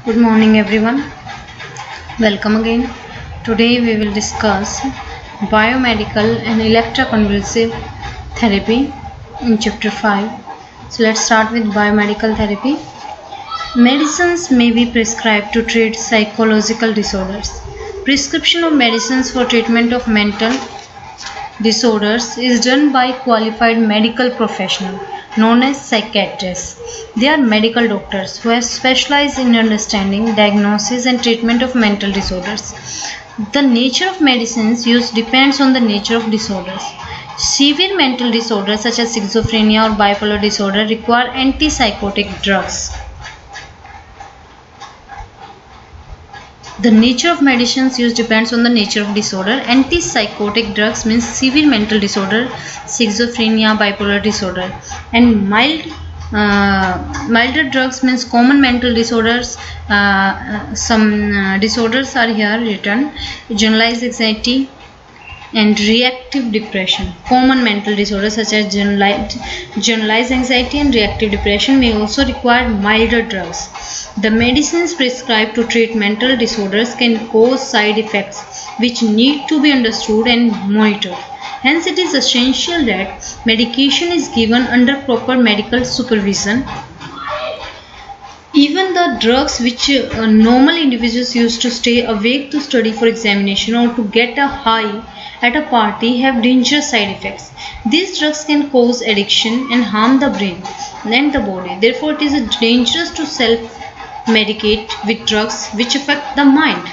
Good morning, everyone. Welcome again. Today we will discuss biomedical and electroconvulsive therapy in chapter 5. So let's start with biomedical therapy. Medicines may be prescribed to treat psychological disorders. Prescription of medicines for treatment of mental disorders is done by qualified medical professional known as psychiatrists. They are medical doctors who have specialized in understanding, diagnosis and treatment of mental disorders. The nature of medicines used depends on the nature of disorders. Severe mental disorders such as schizophrenia or bipolar disorder require antipsychotic drugs. The nature of medicines used depends on the nature of disorder. Antipsychotic drugs means severe mental disorder, schizophrenia, bipolar disorder, and milder drugs means common mental disorders. Some disorders are here written: generalized anxiety and reactive depression. Common mental disorders such as generalized anxiety and reactive depression may also require milder drugs. The medicines prescribed to treat mental disorders can cause side effects which need to be understood and monitored. Hence, it is essential that medication is given under proper medical supervision. Even the drugs which normal individuals use to stay awake to study for examination or to get a high at a party have dangerous side effects. These drugs can cause addiction and harm the brain and the body. Therefore, it is dangerous to self-medicate with drugs which affect the mind.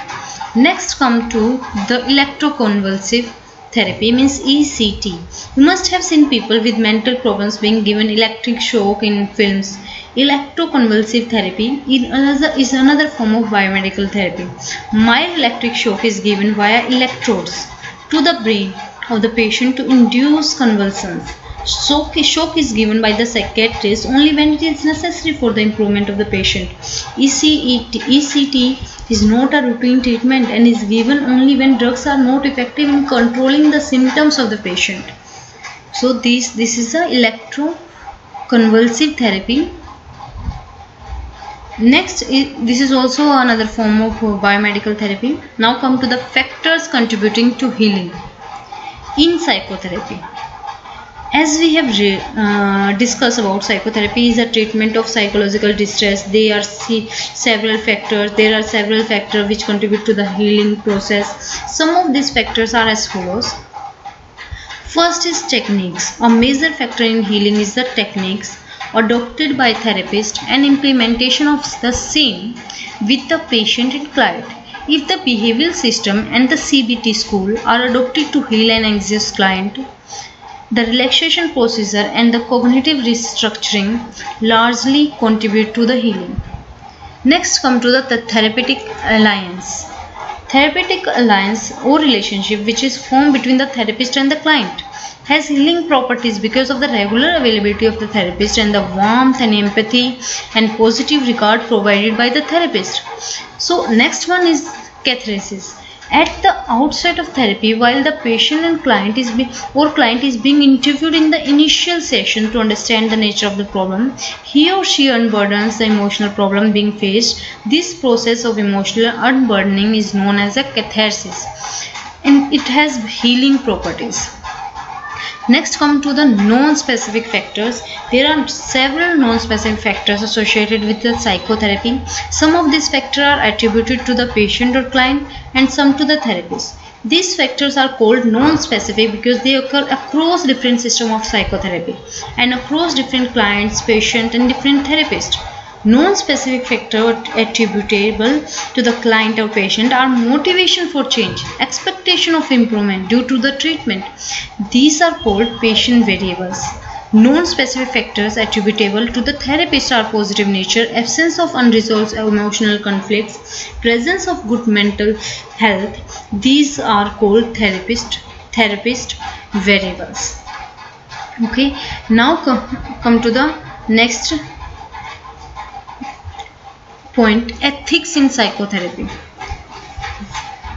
Next come to the electroconvulsive therapy means ECT. You must have seen people with mental problems being given electric shock in films. Electroconvulsive therapy is another form of biomedical therapy. Mild electric shock is given via electrodes to the brain of the patient to induce convulsions. Shock is given by the psychiatrist only when it is necessary for the improvement of the patient. ECT is not a routine treatment and is given only when drugs are not effective in controlling the symptoms of the patient. So this is the electroconvulsive therapy. Next, this is also another form of biomedical therapy. Now come to the factors contributing to healing in psychotherapy. As we have discussed about, psychotherapy is a treatment of psychological distress. There are several factors which contribute to the healing process. Some of these factors are as follows. First is techniques. A major factor in healing is the techniques adopted by therapist and implementation of the same with the patient and client. If the behavioral system and the CBT school are adopted to heal an anxious client, the relaxation procedure and the cognitive restructuring largely contribute to the healing. Next come to the therapeutic alliance. Therapeutic alliance or relationship which is formed between the therapist and the client has healing properties because of the regular availability of the therapist and the warmth and empathy and positive regard provided by the therapist. So next one is catharsis. At the outset of therapy, while the patient and client is being interviewed in the initial session to understand the nature of the problem, he or she unburdens the emotional problem being faced. This process of emotional unburdening is known as a catharsis, and it has healing properties. Next come to the non-specific factors. There are several non-specific factors associated with the psychotherapy. Some of these factors are attributed to the patient or client and some to the therapist. These factors are called non-specific because they occur across different systems of psychotherapy and across different clients, patients and different therapists. Non-specific factors attributable to the client or patient are motivation for change, expectation of improvement due to the treatment. These are called patient variables. Non-specific factors attributable to the therapist are positive nature, absence of unresolved emotional conflicts, presence of good mental health. These are called therapist variables. Okay, now come to the next point: ethics in psychotherapy.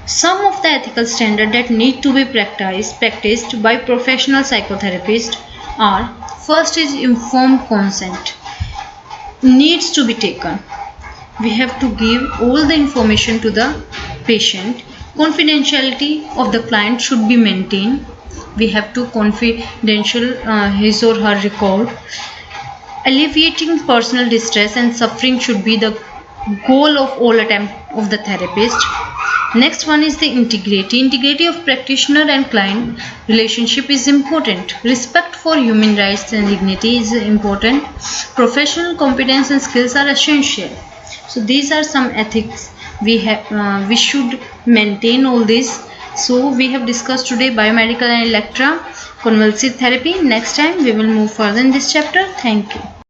Some of the ethical standards that need to be practiced by professional psychotherapists are: first is informed consent needs to be taken. we have to give all the information to the patient. Confidentiality of the client should be maintained. We have to confidential his or her record. Alleviating personal distress and suffering should be the goal of all attempt of the therapist. Next one is the integrity. Integrity of practitioner and client relationship is important. Respect for human rights and dignity is important. Professional competence and skills are essential. So these are some ethics we should maintain all this. So we have discussed today biomedical and electroconvulsive therapy. Next time we will move further in this chapter. Thank you.